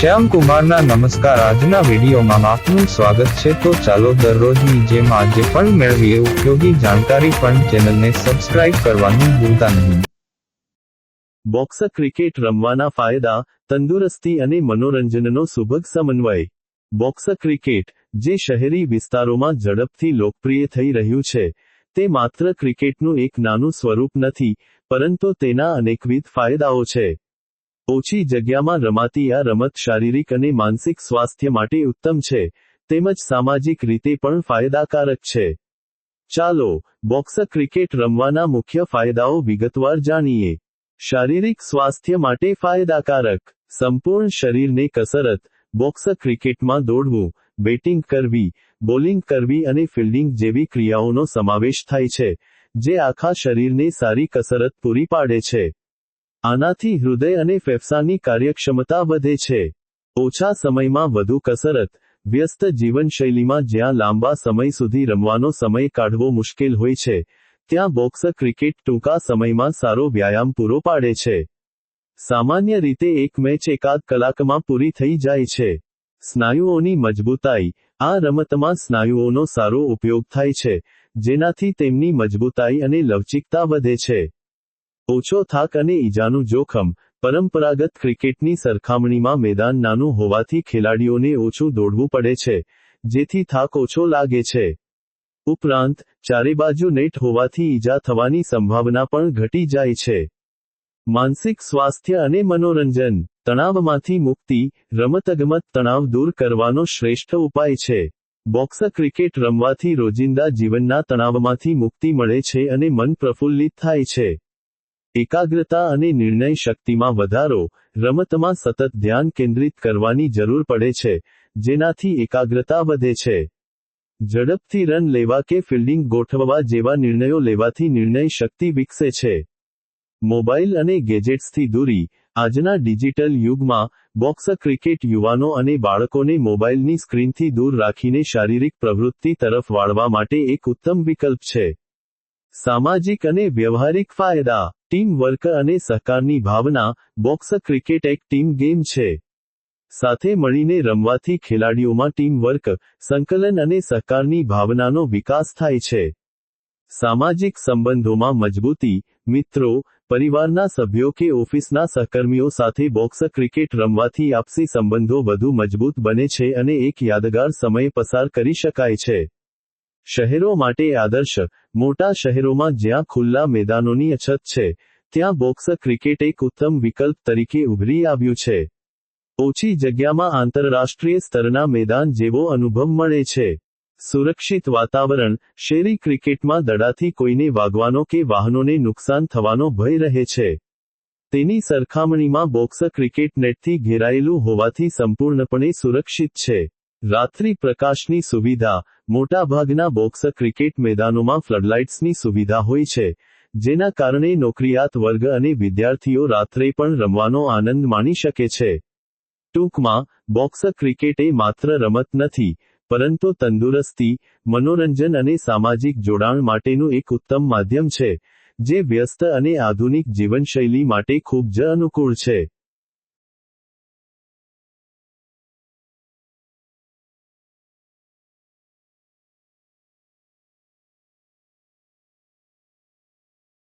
શ્યામ કુમારના નમસ્કાર। આજના વિડીયોમાં આપનું સ્વાગત છે। તો ચાલો દરરોજની જેમ આજે પણ મેળવીએ ઉપયોગી જાણકારી, પણ ચેનલને સબસ્ક્રાઇબ કરવાનું ભૂલતા નહીં। બોક્સ ક્રિકેટ રમવાના ફાયદા, તંદુરસ્તી અને મનોરંજનનો સુભગ સમન્વય। બોક્સ ક્રિકેટ, જે શહેરી વિસ્તારોમાં ઝડપથી લોકપ્રિય થઈ રહ્યું છે, તે માત્ર ક્રિકેટનું એક નાનું સ્વરૂપ નથી, પરંતુ તેના અનેકવિધ ફાયદાઓ છે। ઓછી જગ્યામાં રમાતી આ રમત શારીરિક અને માનસિક સ્વાસ્થ્ય માટે ઉત્તમ છે, તેમજ સામાજિક રીતે પણ ફાયદાકારક છે। ચાલો, બોક્સ ક્રિકેટ રમવાના મુખ્ય ફાયદાઓ વિગતવાર જાણીએ। શારીરિક સ્વાસ્થ્ય માટે ફાયદાકારક, સંપૂર્ણ શરીરને કસરત। બોક્સ ક્રિકેટમાં દોડવું, બેટિંગ કરવી, બોલિંગ કરવી અને ફિલ્ડિંગ જેવી ક્રિયાઓનો સમાવેશ થાય છે, જે આખા શરીરને સારી કસરત પૂરી પાડે છે। આનાથી હૃદય અને ફેફસાંની કાર્યક્ષમતા વધે છે। ઓછા સમયમાં વધુ કસરત, વ્યસ્ત જીવનશૈલીમાં જ્યાં લાંબા સમય સુધી રમવાનો સમય કાઢવો મુશ્કેલ હોય છે, ત્યાં બોક્સ ક્રિકેટ ટૂંકા સમયમાં સારો વ્યાયામ પૂરો પાડે છે। સામાન્ય રીતે એક મેચ એકાદ કલાકમાં પૂરી થઈ જાય છે। સ્નાયુઓની મજબૂતાઈ, આ રમતમાં સ્નાયુઓનો સારો ઉપયોગ થાય છે, જેનાથી તેમની મજબૂતાઈ અને લવચીકતા વધે છે। ઓછો થાક અને ઈજાનું જોખમ, પરંપરાગત ક્રિકેટની સરખામણીમાં મેદાન નાનું હોવાથી ખેલાડીઓને ઓછું દોડવું પડે છે, જેથી થાક ઓછો લાગે છે। ઉપરાંત, ચારેબાજુ નેટ હોવાથી ઈજા થવાની સંભાવના પણ ઘટી જાય છે। માનસિક સ્વાસ્થ્ય અને મનોરંજન, તણાવમાંથી મુક્તિ, રમતગમત તણાવ દૂર કરવાનો શ્રેષ્ઠ ઉપાય છે। બોક્સ ક્રિકેટ રમવાથી રોજિંદા જીવનના તણાવમાંથી મુક્તિ મળે છે અને મન પ્રફુલ્લિત થાય છે। એકાગ્રતા અને નિર્ણય શક્તિમાં વધારો, રમતમાં સતત ધ્યાન કેન્દ્રિત કરવાની જરૂર પડે છે, જેનાથી એકાગ્રતા વધે છે। ઝડપથી રન લેવા કે ફિલ્ડિંગ ગોઠવવા જેવા નિર્ણયો લેવાથી નિર્ણય શક્તિ વિકસે છે। મોબાઈલ અને ગેજેટ્સથી દૂરી, આજના ડિજિટલ યુગમાં, બોક્સ ક્રિકેટ યુવાનો અને બાળકોને મોબાઈલની સ્ક્રીનથી દૂર રાખીને શારીરિક પ્રવૃત્તિ તરફ વાળવા માટે એક ઉત્તમ વિકલ્પ છે। સામાજિક અને વ્યવહારિક ફાયદા, ટીમ વર્ક અને સહકારની ભાવના, બોક્સ ક્રિકેટ એક ટીમ ગેમ છે। સાથે મળીને રમવાથી ખેલાડીઓમાં ટીમ વર્ક, સંકલન અને સહકારની ભાવનાનો વિકાસ થાય છે। સામાજિક સંબંધોમાં મજબૂતી, મિત્રો, પરિવારના સભ્યો કે ઓફિસના સહકર્મીઓ સાથે બોક્સ ક્રિકેટ રમવાથી આપસી સંબંધો વધુ મજબૂત બને છે અને એક યાદગાર સમય પસાર કરી શકાય છે। શહેરો માટે આદર્શ, મોટા શહેરોમાં જ્યાં ખુલ્લા મેદાનોની અછત છે, ત્યાં બોક્સ ક્રિકેટ એક ઉત્તમ વિકલ્પ તરીકે ઉભરી આવ્યું છે। ઓછી જગ્યામાં આંતરરાષ્ટ્રીય સ્તરના મેદાન જેવો અનુભવ મળે છે। સુરક્ષિત વાતાવરણ, શેરી ક્રિકેટમાં દડાથી કોઈને વાગવાનો કે વાહનોને નુકસાન થવાનો ભય રહે છે। તેની સરખામણીમાં બોક્સ ક્રિકેટ નેટથી ઘેરાયેલું હોવાથી સંપૂર્ણપણે સુરક્ષિત છે। રાત્રિ પ્રકાશની સુવિધા, મોટાભાગના બોક્સ ક્રિકેટ મેદાનોમાં ફ્લડલાઇટ્સની સુવિધા હોય છે, જેના કારણે નોકરિયાત વર્ગ અને વિદ્યાર્થીઓ રાત્રે પણ રમવાનો આનંદ માણી શકે છે। ટૂંકમાં, બોક્સ ક્રિકેટ એ માત્ર રમત નથી, પરંતુ તંદુરસ્તી, મનોરંજન અને સામાજિક જોડાણ માટેનું એક ઉત્તમ માધ્યમ છે, જે વ્યસ્ત અને આધુનિક જીવનશૈલી માટે ખૂબ જ અનુકૂળ છે।